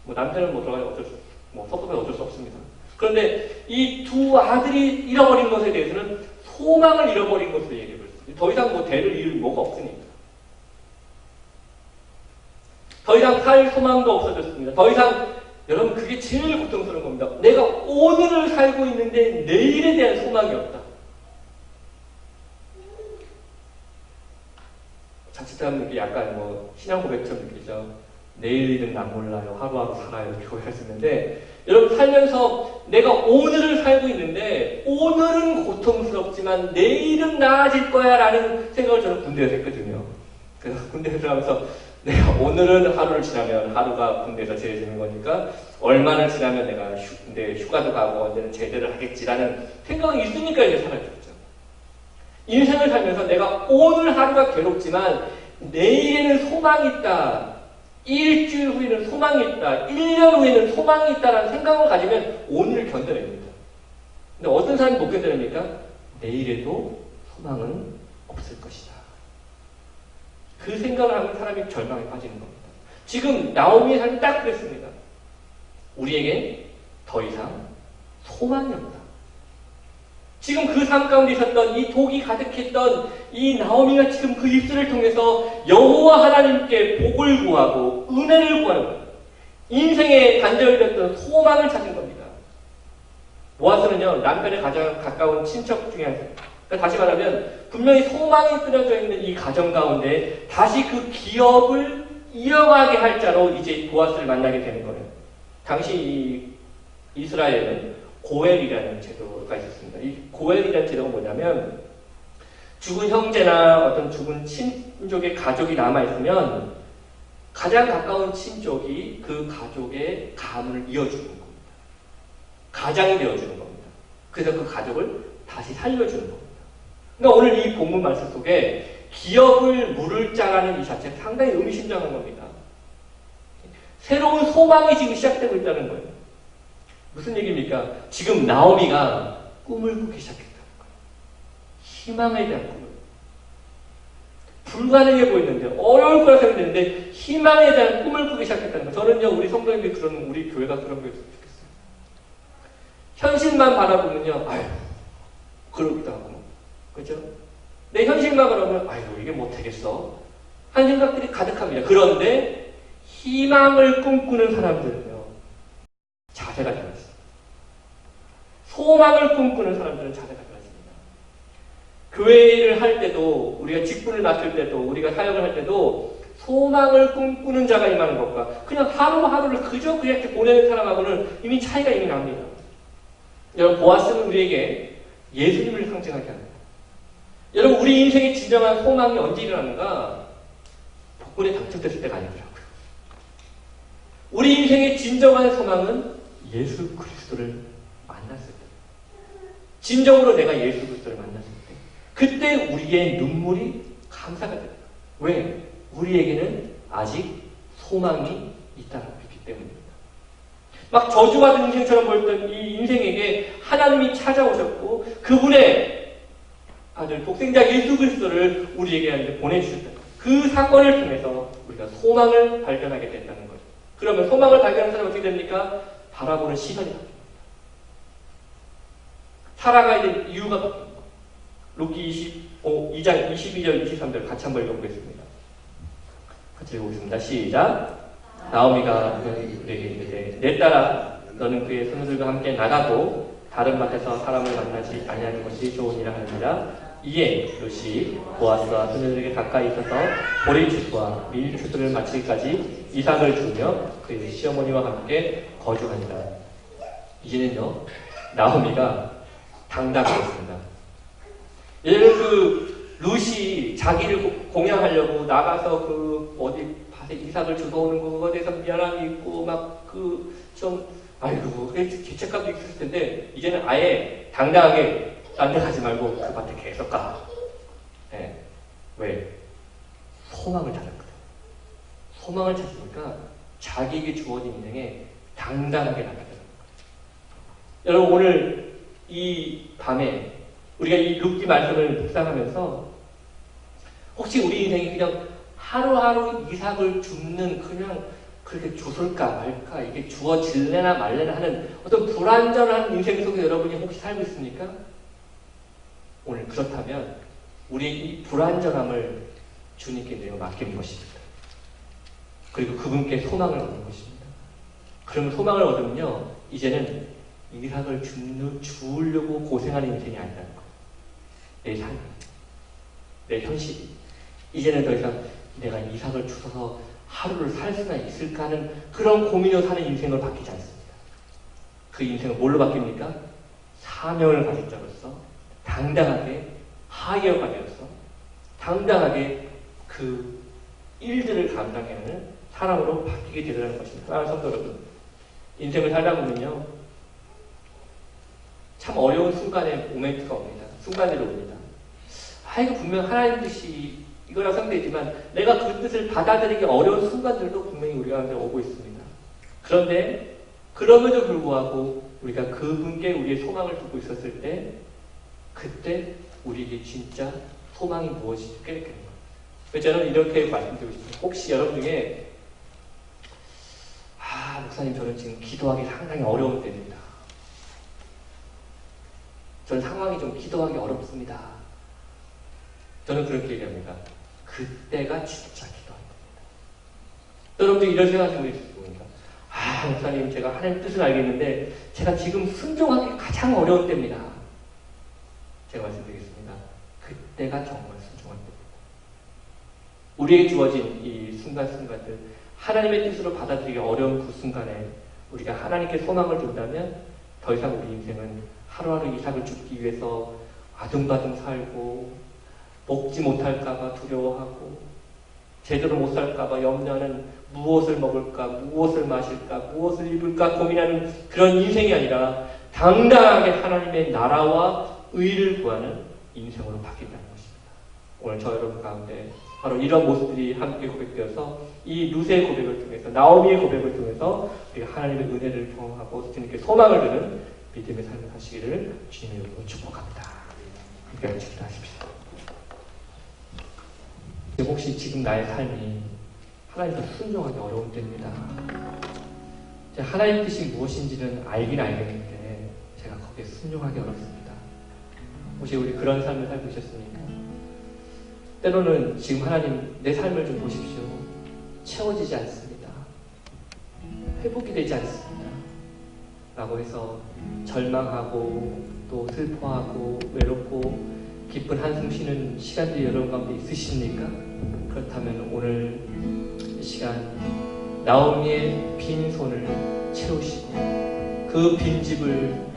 거예요. 남편은 들어가면 섭섭해서 어쩔 수 없습니다. 그런데 이 두 아들이 잃어버린 것에 대해서는 소망을 잃어버린 것으로 얘기해 버렸어요. 더 이상 대를 이을 뭐가 없으니까. 더 이상 살 소망도 없어졌습니다. 더 이상, 여러분 그게 제일 고통스러운 겁니다. 내가 오늘을 살고 있는데 내일에 대한 소망이 없다. 자칫하면 이게 약간 신앙 고백처럼 느끼죠. 내일은 난 몰라요. 하루하루 살아요. 이렇게 고백했었는데, 여러분 살면서 내가 오늘을 살고 있는데 오늘은 고통스럽지만 내일은 나아질 거야 라는 생각을 저는 군대에서 했거든요. 그래서 군대에 들어가면서 내가 오늘은 하루를 지나면 하루가 군대에서 제해지는 거니까 얼마를 지나면 내가 휴가도 가고 언제는 제대를 하겠지라는 생각이 있으니까 이제 살아있죠. 인생을 살면서 내가 오늘 하루가 괴롭지만 내일에는 소망이 있다. 일주일 후에는 소망이 있다. 1년 후에는 소망이 있다라는 생각을 가지면 오늘을 견뎌냅니다. 근데 어떤 사람이 못 견뎌냅니까? 내일에도 소망은 없을 것이다. 그 생각을 하면 사람이 절망에 빠지는 겁니다. 지금 나오미의 삶이 딱 그랬습니다. 우리에게 더 이상 소망이 없다. 지금 그 삶 가운데 있었던 이 독이 가득했던 이 나오미가 지금 그 입술을 통해서 여호와 하나님께 복을 구하고 은혜를 구하는 겁니다. 인생의 단절됐던 소망을 찾은 겁니다. 보아스는요, 남편의 가장 가까운 친척 중에 한 사람. 그러니까 다시 말하면 분명히 소망이 끊어져 있는 이 가정 가운데 다시 그 기업을 이어가게 할 자로 이제 보아스를 만나게 되는 거예요. 당시 이 이스라엘은 고엘이라는 제도가 있었습니다. 이 고엘이라는 제도가 뭐냐면 죽은 형제나 어떤 죽은 친족의 가족이 남아있으면 가장 가까운 친족이 그 가족의 가문을 이어주는 겁니다. 가장이 되어주는 겁니다. 그래서 그 가족을 다시 살려주는 겁니다. 그러니까 오늘 이 본문 말씀 속에 기업을 물을 짜라는 이 자체가 상당히 의미심장한 겁니다. 새로운 소망이 지금 시작되고 있다는 거예요. 무슨 얘기입니까? 지금 나오미가 꿈을 꾸기 시작했다는 거예요. 희망에 대한 꿈을. 불가능해 보이는데, 어려울 거라 생각되는데, 희망에 대한 꿈을 꾸기 시작했다는 거예요. 저는요, 우리 성도님들이 그러는, 우리 교회가 그런 거였으면 좋겠어요. 현실만 바라보면요, 아유, 그러기도 하고, 그죠? 내 현실만 바라보면, 아유, 이게 못 되겠어. 하는 생각들이 가득합니다. 그런데, 희망을 꿈꾸는 사람들은요, 자세가 달라집니다. 소망을 꿈꾸는 사람들은 자세가 달라집니다. 교회를 할 때도, 우리가 직분을 맡을 때도, 우리가 사역을 할 때도, 소망을 꿈꾸는 자가 임하는 것과, 그냥 하루하루를 그저 그렇게 보내는 사람하고는 이미 차이가 이미 납니다. 여러분, 보아스는 우리에게 예수님을 상징하게 합니다. 여러분, 우리 인생의 진정한 소망이 언제 일어나는가? 복권에 당첨됐을 때가 아니더라고요. 우리 인생의 진정한 소망은 예수 그리스도를 만났을 때. 진정으로 내가 예수 그리스도를 만났을 때. 그때 우리의 눈물이 감사가 됩니다. 왜? 우리에게는 아직 소망이 있다는 것이기 때문입니다. 막 저주받은 인생처럼 보였던 이 인생에게 하나님이 찾아오셨고 그분의 아들 독생자 예수 그리스도를 우리에게 보내주셨다. 그 사건을 통해서 우리가 소망을 발견하게 된다는 거죠. 그러면 소망을 발견하는 사람은 어떻게 됩니까? 바라보는 시선이 바뀝니다. 살아가야 될 이유가 바뀝니다. 룻기 2장 22절 23절 같이 한번 읽어보겠습니다. 같이 읽어보겠습니다. 시작. 나오미가 그에게 이르되 내 딸아 너는 그의 손들과 함께 나가고 다른 밭에서 사람을 만나지 아니하는 것이 좋으니라 하느니라. 이에 룻이 보아스와 소녀들에게 가까이 있어서 보리추수와 밀추수를 마치기까지 이삭을 주며 그의 시어머니와 함께 거주하니라. 이제는요 나오미가 당당했습니다. 예를 그 룻이 자기를 공양하려고 나가서 그 어디 밭에 이삭을 주워오는 거에 대해서 미안함이 있고 막 그 좀 아이고 죄책감도 있을 텐데 이제는 아예 당당하게 딴 데 가지 말고 그 밭에 계속 가. 네. 왜? 소망을 찾았거든. 소망을 찾으니까 자기에게 주어진 인생에 당당하게 나가게 되는 거예요. 여러분 오늘 이 밤에 우리가 이 룻기 말씀을 묵상하면서 혹시 우리 인생이 그냥 하루하루 이삭을 줍는 그냥 그렇게 주술까 말까 이게 주어질래나 말래나 하는 어떤 불안전한 인생 속에 여러분이 혹시 살고 있습니까? 오늘 그렇다면 우리의 이 불안전함을 주님께 내어 맡기는 것입니다. 그리고 그분께 소망을 얻는 것입니다. 그러면 소망을 얻으면요 이제는 이삭을 주우려고 고생하는 인생이 아니라는 거예요. 내 삶, 내 현실이 이제는 더 이상 내가 이삭을 주워서 하루를 살 수나 있을까 하는 그런 고민으로 사는 인생을 바뀌지 않습니다. 그 인생은 뭘로 바뀝니까? 사명을 가진 자로서 당당하게 하이어가 되어서 당당하게 그 일들을 감당해야 하는 사람으로 바뀌게 되더라는 것입니다. 사랑하는 성도 여러분, 인생을 살다 보면요 참 어려운 순간에 모멘트가 옵니다. 순간들이 옵니다. 이거 분명 하나님 뜻이 이거랑 상대이지만 내가 그 뜻을 받아들이기 어려운 순간들도 분명히 우리 가운데 오고 있습니다. 그런데 그럼에도 불구하고 우리가 그분께 우리의 소망을 두고 있었을 때 그때 우리에게 진짜 소망이 무엇인지 깨닫게 됩니다. 그래서 저는 이렇게 말씀드리고 싶습니다. 혹시 여러분 중에 목사님 저는 지금 기도하기 상당히 어려운 때입니다. 저는 상황이 좀 기도하기 어렵습니다. 저는 그렇게 얘기합니다. 그때가 진짜 기도합니다. 여러분들 이런 생각하시는 분이 있습니까? 목사님 제가 하나님 뜻을 알겠는데 제가 지금 순종하기 가장 어려운 때입니다. 제가 말씀드리겠습니다. 그때가 정말 순종할 때입니다. 우리에게 주어진 이 순간순간들 하나님의 뜻으로 받아들이기 어려운 그 순간에 우리가 하나님께 소망을 둔다면 더 더 이상 우리 인생은 하루하루 이 삶을 죽기 위해서 아둥바둥 살고 먹지 못할까봐 두려워하고 제대로 못 살까봐 염려하는 무엇을 먹을까, 무엇을 마실까, 무엇을 입을까 고민하는 그런 인생이 아니라 당당하게 하나님의 나라와 의를 구하는 인생으로 바뀐다는 것입니다. 오늘 저 여러분 가운데 바로 이런 모습들이 함께 고백되어서 이 루세의 고백을 통해서 나오미의 고백을 통해서 우리가 하나님의 은혜를 경험하고 주님께 소망을 두는 믿음의 삶을 사시기를 주님의 이름으로 축복합니다. 함께 기도하십시오. 혹시 지금 나의 삶이 하나님께 순종하기 어려운 때입니다. 하나님 뜻이 무엇인지는 알긴 알겠는데 제가 거기에 순종하기 어렵습니다. 혹시 우리 그런 삶을 살고 계셨습니까? 때로는 지금 하나님 내 삶을 좀 보십시오. 채워지지 않습니다. 회복이 되지 않습니다. 라고 해서 절망하고 또 슬퍼하고 외롭고 기쁜 한숨 쉬는 시간들이 여러분 가운데 있으십니까? 그렇다면 오늘 이 시간 나오미의 빈 손을 채우시고 그 빈집을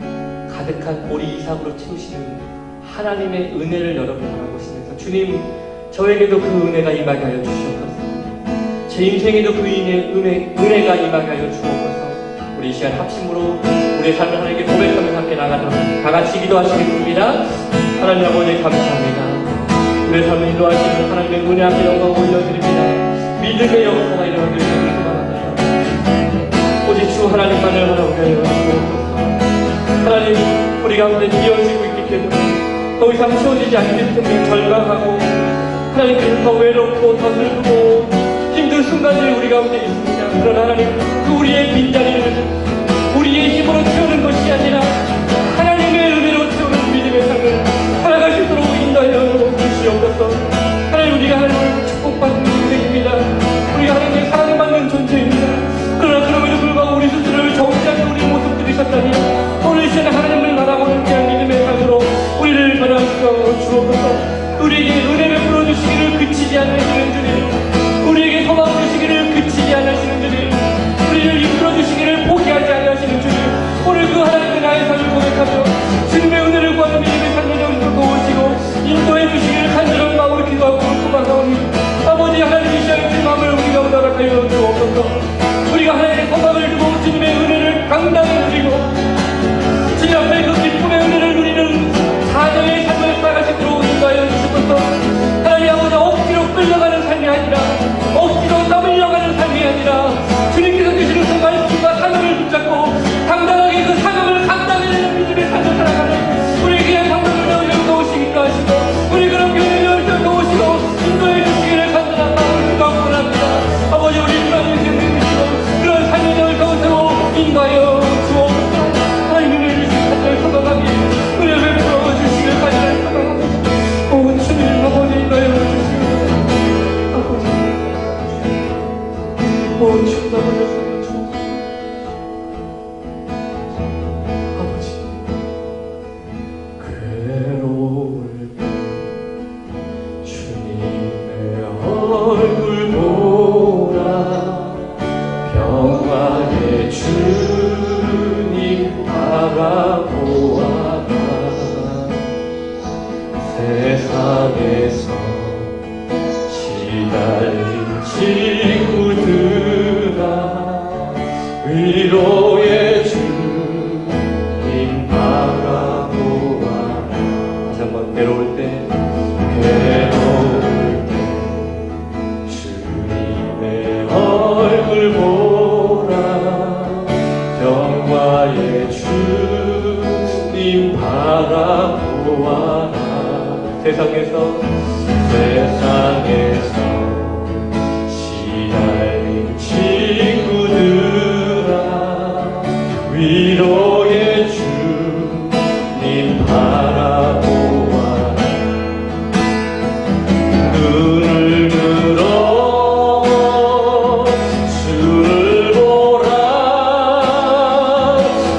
가득한 보리 이삭으로 채우시는 하나님의 은혜를 여러분 바라보시면서 주님 저에게도 그 은혜가 임하게 하여 주시옵소서. 제 인생에도 그 은혜가 임하게 하여 주옵소서. 우리 이 시간 합심으로 우리의 삶을 하나님께 고백하면서 함께 나가도록 다 같이 기도하시겠습니다. 하나님 아버지 감사합니다. 우리의 삶을 인도하시는 하나님의 은혜 앞에 영광 올려드립니다. 믿음의 역사가 일어나기를 소망합니다. 오직 주 하나님만을 바라보게 하여 주옵소서. 하나님 우리 가운데 비어지고 있기 때문에 더 이상 채워지지 않기 때문에 절망하고 하나님께서 더 외롭고 더 슬프고 힘든 순간들이 우리 가운데 있습니다. 그러나 하나님 그 우리의 빈자리를 우리의 힘으로 채우는 것이 아니라 하나님의 은혜로 채우는 믿음의 삶을 살아갈 수 있도록 인도하여 주시옵소서. 하나님 우리가 하나님을 축복받는 인생입니다. 우리가 하나님의 사랑받는 존재입니다. 그러나 그럼에도 불구하고 우리 스스로를 정지하는 우리 모습들이 있었다니 오늘 시간에 하나님을 바라보는 그냥 믿음의 삶으로 우리를 변화시켜 주옵소서. 우리에게 은혜를 풀어주시기를 그치지 않으시는 주님, 우리에게 소망 주시기를 그치지 않으시는 주님, 우리를 이끌어주시기를 포기하지 않으시는 주님, 오늘 그 하나님의 나의 삶을 고백하며 주님의 은혜를 구하는 믿음의 삶을 정도 도우시고 인도해 주시기를 간절한 마음으로 기도하고 소망하오니 아버지 하나님 이 시간에 주 마음을 우리가 허락하여 주옵소서. 우리가 하나님의 소망을 두고 주님의 은혜를 당당히 누리고 주님 앞에 그 기쁨의 은혜를 누리는 사정의 삶을 살아갈 수 있도록 인도하여 주시옵소서. 하나님 아버지 억지로 끌려가는 삶이 아니라 억지로 떠밀려가는 삶이 아니라 주님께서 주시는 그 말씀과 사명을 붙잡고 당당하게 그 사명을 감당해내는 믿음의 삶을 살아가는 우리에게 당당을 열려 도우시기도 하시고 우리 그런 교회를 열려 도우시고 인도해 주시기를 간절한 마음을 기도합니다. 아버지 우리 그런 인생을 믿고 그런 삶의 정을 가운데로 인도하여 주옵소서. 하나님의 은혜를 주시기 간절히 소망하기 은혜를 베풀어 주시기를 간절히 소망합니다. 오 주님 아버지 인도하여 주시옵소서. 아버지 오 주님 아버지 세상에서 시달린 친구들아 위로의 주님 바라보아라. 다시 한번 괴로울 때 주님의 얼굴 보라. 평화의 주님 바라보아라. 세상에서 시달린 친구들아 위로의 주님 바라보아라. 눈을 들어 주를 보라.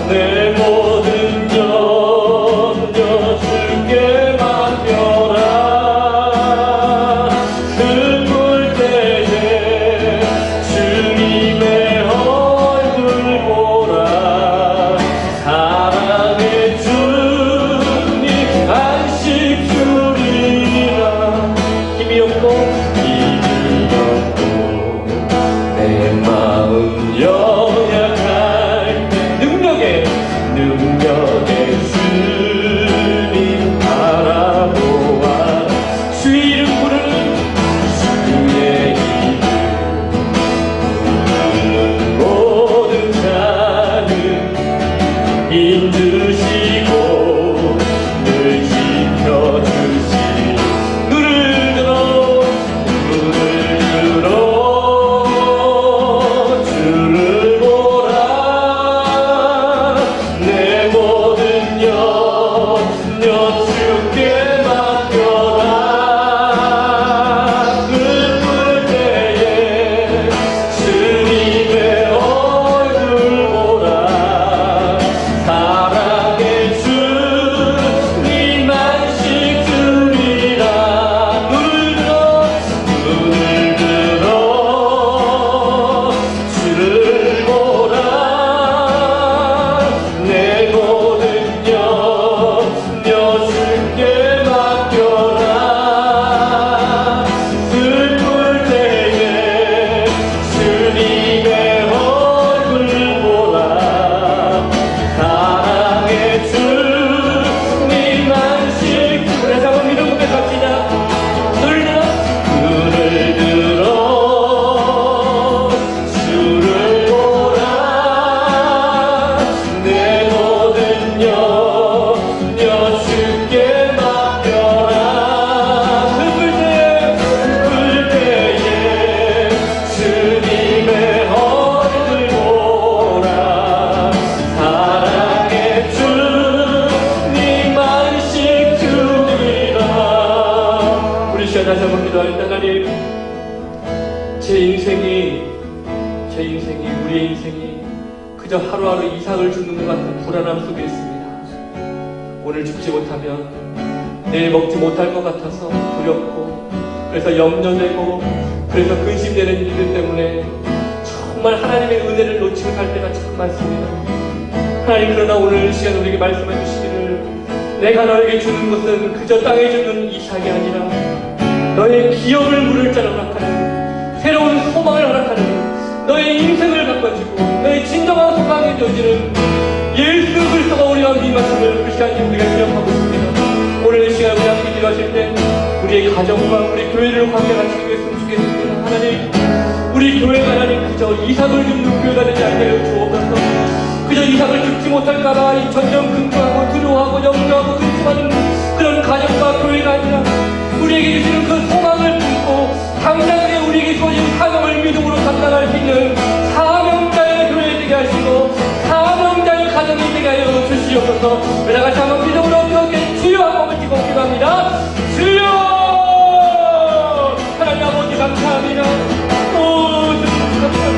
내 모든 염려 주께 맡겨라. 그 우리의 인생이 그저 하루하루 이삭을 죽는 것 같은 불안함 속에 있습니다. 오늘 죽지 못하면 내일 먹지 못할 것 같아서 두렵고, 그래서 염려되고, 그래서 근심되는 일들 때문에 정말 하나님의 은혜를 놓치고 살 때가 참 많습니다. 하나님, 그러나 오늘 이 시간 우리에게 말씀해 주시기를, 내가 너에게 주는 것은 그저 땅에 주는 이삭이 아니라 너의 기업을 물을 자를 허락하는, 새로운 소망을 허락하는, 너의 인생을 바꿔주고 너의 진정한 소망이 되어지는 예수 그리스도가 우리와 임하심을 그 시간에 우리가 기억하고 있습니다. 오늘 이 시간 우리 함께 기도하실 때 우리의 가정과 우리 교회를 함께 같이 기도했으면 좋겠습니다. 하나님, 우리 교회가 하나님 그저 이삭을 줍는 교회가 되지 않게 하여 주옵소서. 그저 이삭을 죽지 못할까봐 이 전전 근거하고 두려워하고 염려하고 근심하는 그런 가정과 교회가 아니라, 우리에게 주시는 그 소망을 품고 당장에 우리에게 주어진 사명을 믿음으로 감당할 수 있는 사명자의 교회 되게 하시고 사명자의 가정이 되게 하여 주시옵소서. 우리 다같이 한번 믿음으로 그렇게 주여 한번 찍고 기도합니다. 주여! 하나님 아버지 감사합니다. 오, 주님 감사합니다.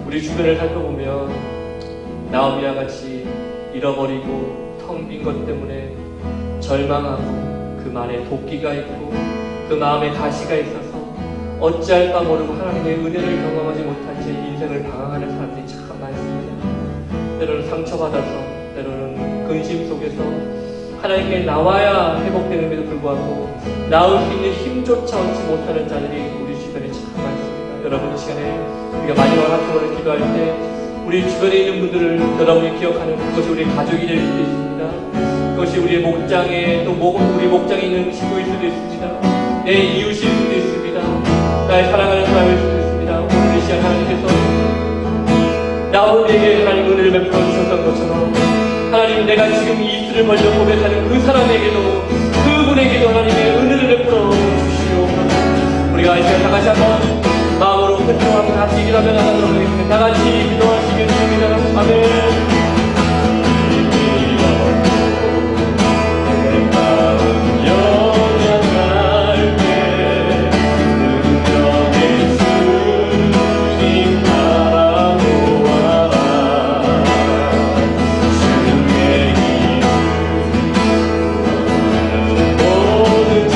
우리 주변을 살펴보면 나오미와 같이 잃어버리고 텅 빈 것 때문에 절망하고 그 말에 도끼가 있고 그 마음에 가시가 있어서 어찌할 바 모르고 하나님의 은혜를 경험하지 못한 채 인생을 방황하는 사람들이 참 많습니다. 때로는 상처받아서, 때로는 근심 속에서 하나님께 나와야 회복되는데도 불구하고 나올 수 있는 힘조차 얻지 못하는 자들이 우리 주변에 참 많습니다. 여러분, 이 시간에 우리가 마지막 학교를 기도할 때 우리 주변에 있는 분들을 여러분이 기억하는 그것이 우리 가족이 될 수도 있습니다. 그것이 우리의 목장에, 또 우리 목장에 있는 친구일 수도 있습니다. 내 이웃일 수도 있습니다. 나의 사랑하는 사람일 수도 있습니다. 오늘 이 시간 하나님께서 나오미에게 하나님 은혜를 베풀어 주셨던 것처럼 하나님, 내가 지금 이 입술을 벌려 고백하는 그 사람에게도, 그분에게도 하나님의 은혜를 베풀어 주시오. 우리가 이 시간 다 같이 한번 마음으로 흔들어하고 같이 기도하며 나가도록 하겠습니다. 다 같이 기도하시겠습니다. 아멘. 모든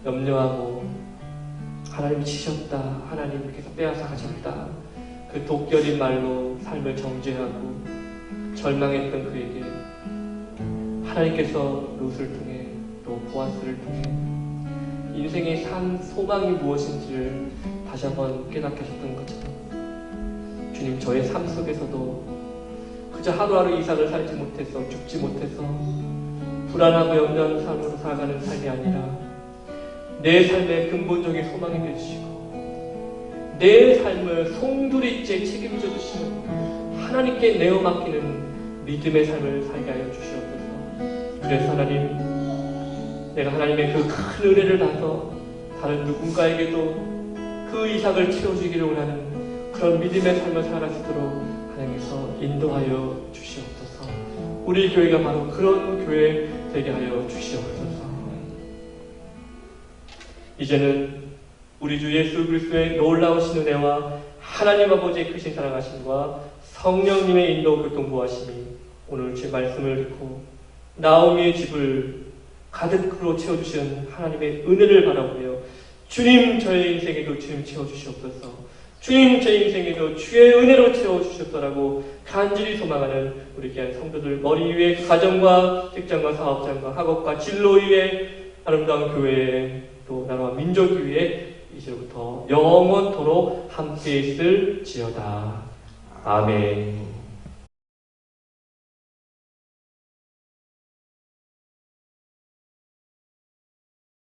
염려하고 하나님이 치셨다, 하나님께서 빼앗아 가셨다, 그 독결인 말로 삶을 정죄하고 절망했던 그에게 하나님께서 롯을 통해 또 보아스를 통해 인생의 산 소망이 무엇인지를 다시 한번 깨닫게 하셨던 것처럼 주님, 저의 삶 속에서도 그저 하루하루 이상을 살지 못해서, 죽지 못해서 불안하고 염려하는 삶으로 살아가는 삶이 아니라 내 삶의 근본적인 소망이 되주시고 내 삶을 송두리째 책임져 주시는 하나님께 내어 맡기는 믿음의 삶을 살게 하여 주시옵소서. 그래서 하나님, 내가 하나님의 그 큰 은혜를 받아서 다른 누군가에게도 그 이상을 채워주기를 원하는 그런 믿음의 삶을 살아갈 수 있도록 하나님께서 인도하여 주시옵소서. 우리 교회가 바로 그런 교회 되게 하여 주시옵소서. 이제는 우리 주 예수 그리스도의 놀라우신 은혜와 하나님 아버지의 크신 사랑하심과 성령님의 인도 교통보하심이 오늘 제 말씀을 듣고 나오미의 집을 가득으로 채워주시는 하나님의 은혜를 바라보며 주님, 저의 인생에도 주님 채워주시옵소서. 주님, 제 인생에도 주의 은혜로 채워주셨더라고 간절히 소망하는 우리 귀한 성도들 머리 위에 가정과 직장과 사업장과 학업과 진로 위에 아름다운 교회에 또 나라와 민족 위에 이제부터 영원토록 함께 있을지어다. 아멘.